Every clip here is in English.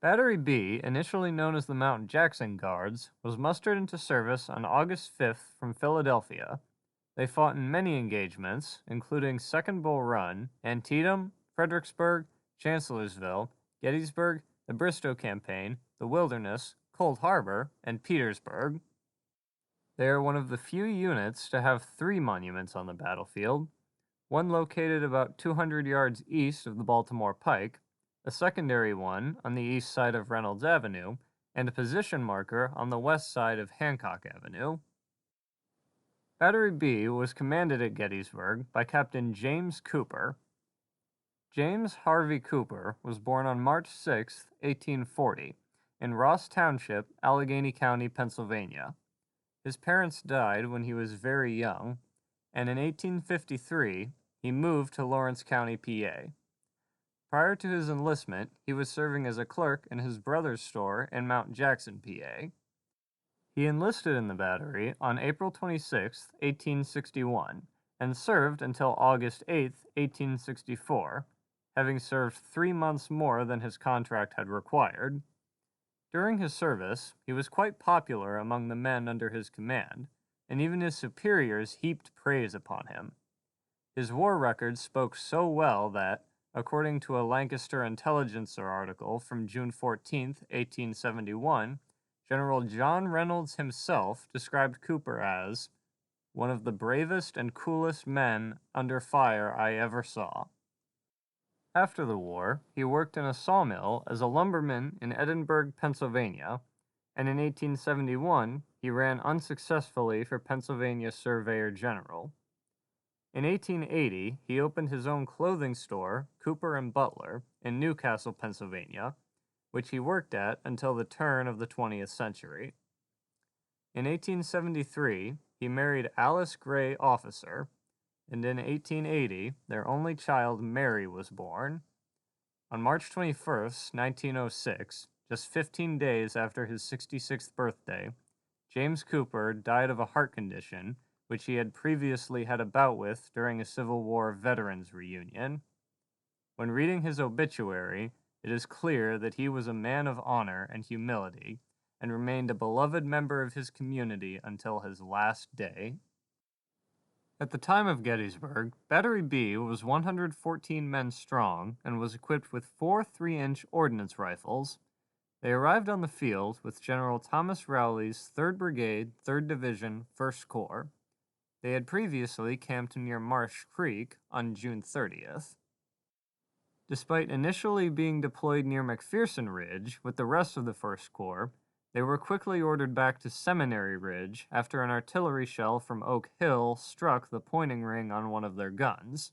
Battery B, initially known as the Mount Jackson Guards, was mustered into service on August 5th from Philadelphia. They fought in many engagements, including Second Bull Run, Antietam, Fredericksburg, Chancellorsville, Gettysburg, the Bristow Campaign, the Wilderness, Cold Harbor, and Petersburg. They are one of the few units to have three monuments on the battlefield, one located about 200 yards east of the Baltimore Pike, a secondary one on the east side of Reynolds Avenue, and a position marker on the west side of Hancock Avenue. Battery B was commanded at Gettysburg by Captain James Cooper. James Harvey Cooper was born on March 6, 1840, in Ross Township, Allegheny County, Pennsylvania. His parents died when he was very young, and in 1853 he moved to Lawrence County, PA. Prior to his enlistment, he was serving as a clerk in his brother's store in Mount Jackson, PA. He enlisted in the battery on April 26, 1861, and served until August 8, 1864, having served 3 months more than his contract had required. During his service, he was quite popular among the men under his command, and even his superiors heaped praise upon him. His war record spoke so well that, according to a Lancaster Intelligencer article from June 14, 1871, General John Reynolds himself described Cooper as one of the bravest and coolest men under fire I ever saw. After the war, he worked in a sawmill as a lumberman in Edinburgh, Pennsylvania, and in 1871 he ran unsuccessfully for Pennsylvania Surveyor General. In 1880, he opened his own clothing store, Cooper and Butler, in Newcastle, Pennsylvania, which he worked at until the turn of the 20th century. In 1873, he married Alice Gray Officer, and in 1880, their only child Mary was born. On March 21, 1906, just 15 days after his 66th birthday, James Cooper died of a heart condition, which he had previously had a bout with during a Civil War veterans reunion. When reading his obituary, it is clear that he was a man of honor and humility, and remained a beloved member of his community until his last day. At the time of Gettysburg, Battery B was 114 men strong and was equipped with 4 3-inch ordnance rifles. They arrived on the field with General Thomas Rowley's 3rd Brigade, 3rd Division, 1st Corps. They had previously camped near Marsh Creek on June 30th. Despite initially being deployed near McPherson Ridge with the rest of the 1st Corps, they were quickly ordered back to Seminary Ridge after an artillery shell from Oak Hill struck the pointing ring on one of their guns.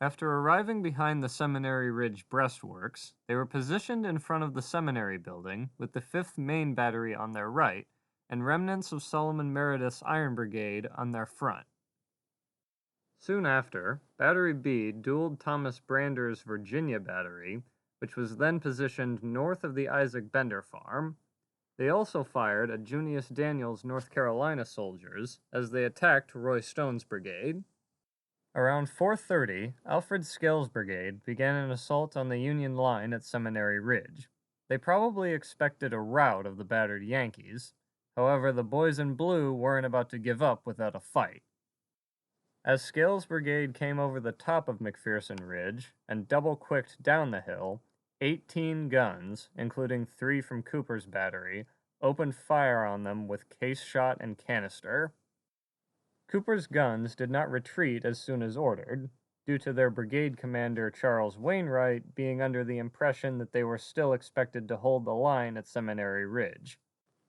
After arriving behind the Seminary Ridge breastworks, they were positioned in front of the seminary building with the 5th Maine Battery on their right and remnants of Solomon Meredith's Iron Brigade on their front. Soon after, Battery B dueled Thomas Brander's Virginia Battery, which was then positioned north of the Isaac Bender farm. They also fired at Junius Daniels' North Carolina soldiers as they attacked Roy Stone's brigade. Around 4:30, Alfred Scales' brigade began an assault on the Union line at Seminary Ridge. They probably expected a rout of the battered Yankees. However, the boys in blue weren't about to give up without a fight. As Scales' brigade came over the top of McPherson Ridge and double-quicked down the hill, 18 guns, including 3 from Cooper's battery, opened fire on them with case shot and canister. Cooper's guns did not retreat as soon as ordered, due to their brigade commander Charles Wainwright being under the impression that they were still expected to hold the line at Seminary Ridge.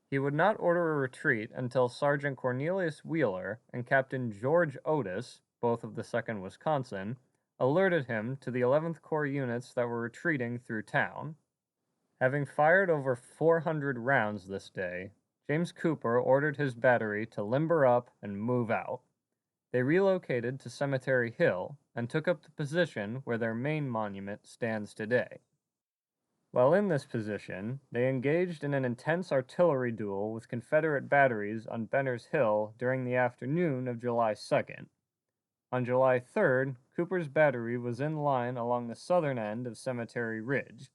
He would not order a retreat until Sergeant Cornelius Wheeler and Captain George Otis, both of the 2nd Wisconsin, alerted him to the 11th Corps units that were retreating through town. Having fired over 400 rounds this day, James Cooper ordered his battery to limber up and move out. They relocated to Cemetery Hill and took up the position where their main monument stands today. While in this position, they engaged in an intense artillery duel with Confederate batteries on Benner's Hill during the afternoon of July 2nd. On July 3rd, Cooper's battery was in line along the southern end of Cemetery Ridge.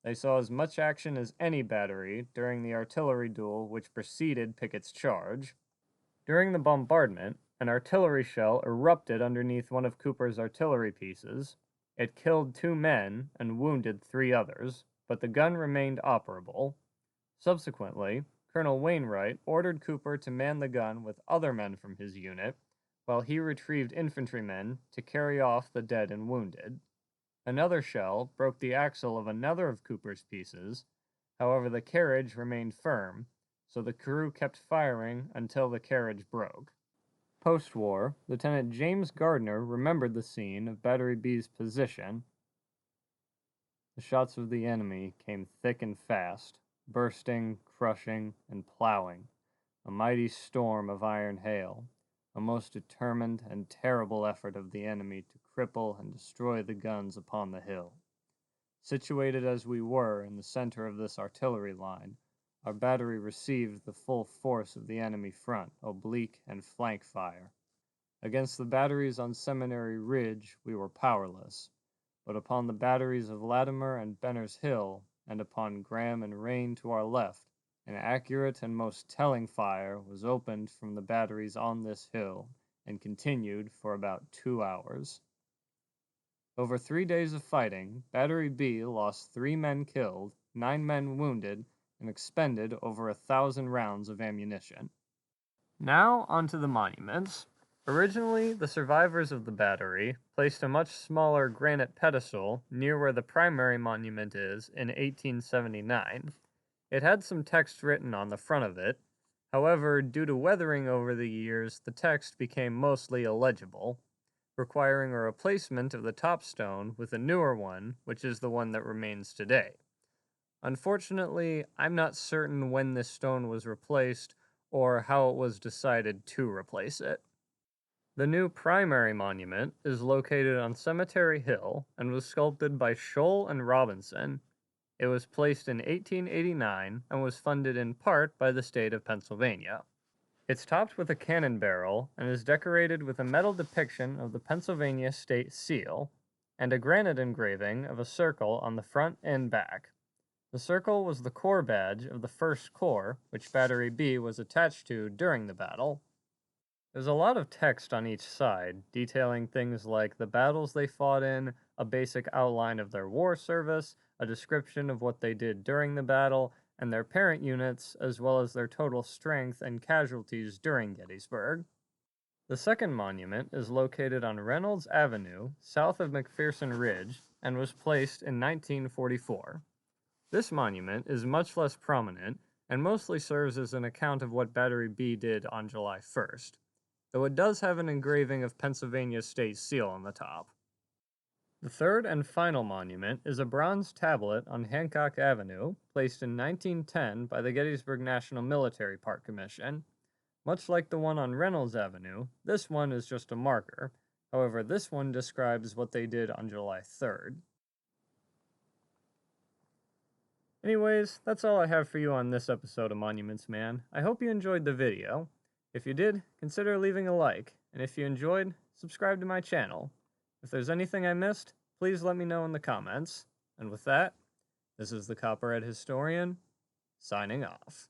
They saw as much action as any battery during the artillery duel which preceded Pickett's charge. During the bombardment, an artillery shell erupted underneath one of Cooper's artillery pieces. It killed 2 men and wounded 3 others, but the gun remained operable. Subsequently, Colonel Wainwright ordered Cooper to man the gun with other men from his unit, while he retrieved infantrymen to carry off the dead and wounded. Another shell broke the axle of another of Cooper's pieces. However, the carriage remained firm, so the crew kept firing until the carriage broke. Post-war, Lieutenant James Gardner remembered the scene of Battery B's position. The shots of the enemy came thick and fast, bursting, crushing, and plowing, a mighty storm of iron hail, a most determined and terrible effort of the enemy to cripple and destroy the guns upon the hill. Situated as we were in the center of this artillery line, our battery received the full force of the enemy front, oblique, and flank fire. Against the batteries on Seminary Ridge we were powerless, but upon the batteries of Latimer and Benner's Hill, and upon Graham and Rain to our left, an accurate and most telling fire was opened from the batteries on this hill, and continued for about 2 hours. Over 3 days of fighting, Battery B lost 3 men killed, 9 men wounded, and expended over 1,000 rounds of ammunition. Now onto the monuments. Originally, the survivors of the battery placed a much smaller granite pedestal near where the primary monument is in 1879. It had some text written on the front of it. However, due to weathering over the years, the text became mostly illegible, requiring a replacement of the top stone with a newer one, which is the one that remains today. Unfortunately, I'm not certain when this stone was replaced or how it was decided to replace it. The new primary monument is located on Cemetery Hill and was sculpted by Scholl and Robinson. It was placed in 1889 and was funded in part by the state of Pennsylvania. It's topped with a cannon barrel and is decorated with a metal depiction of the Pennsylvania state seal and a granite engraving of a circle on the front and back. The circle was the corps badge of the 1st Corps, which Battery B was attached to during the battle. There's a lot of text on each side, detailing things like the battles they fought in, a basic outline of their war service, a description of what they did during the battle, and their parent units, as well as their total strength and casualties during Gettysburg. The second monument is located on Reynolds Avenue, south of McPherson Ridge, and was placed in 1944. This monument is much less prominent and mostly serves as an account of what Battery B did on July 1st, though it does have an engraving of Pennsylvania state seal on the top. The third and final monument is a bronze tablet on Hancock Avenue, placed in 1910 by the Gettysburg National Military Park Commission. Much like the one on Reynolds Avenue, this one is just a marker. However, this one describes what they did on July 3rd. Anyways, that's all I have for you on this episode of Monuments Man. I hope you enjoyed the video. If you did, consider leaving a like, and if you enjoyed, subscribe to my channel. If there's anything I missed, please let me know in the comments. And with that, this is the Copperhead Historian, signing off.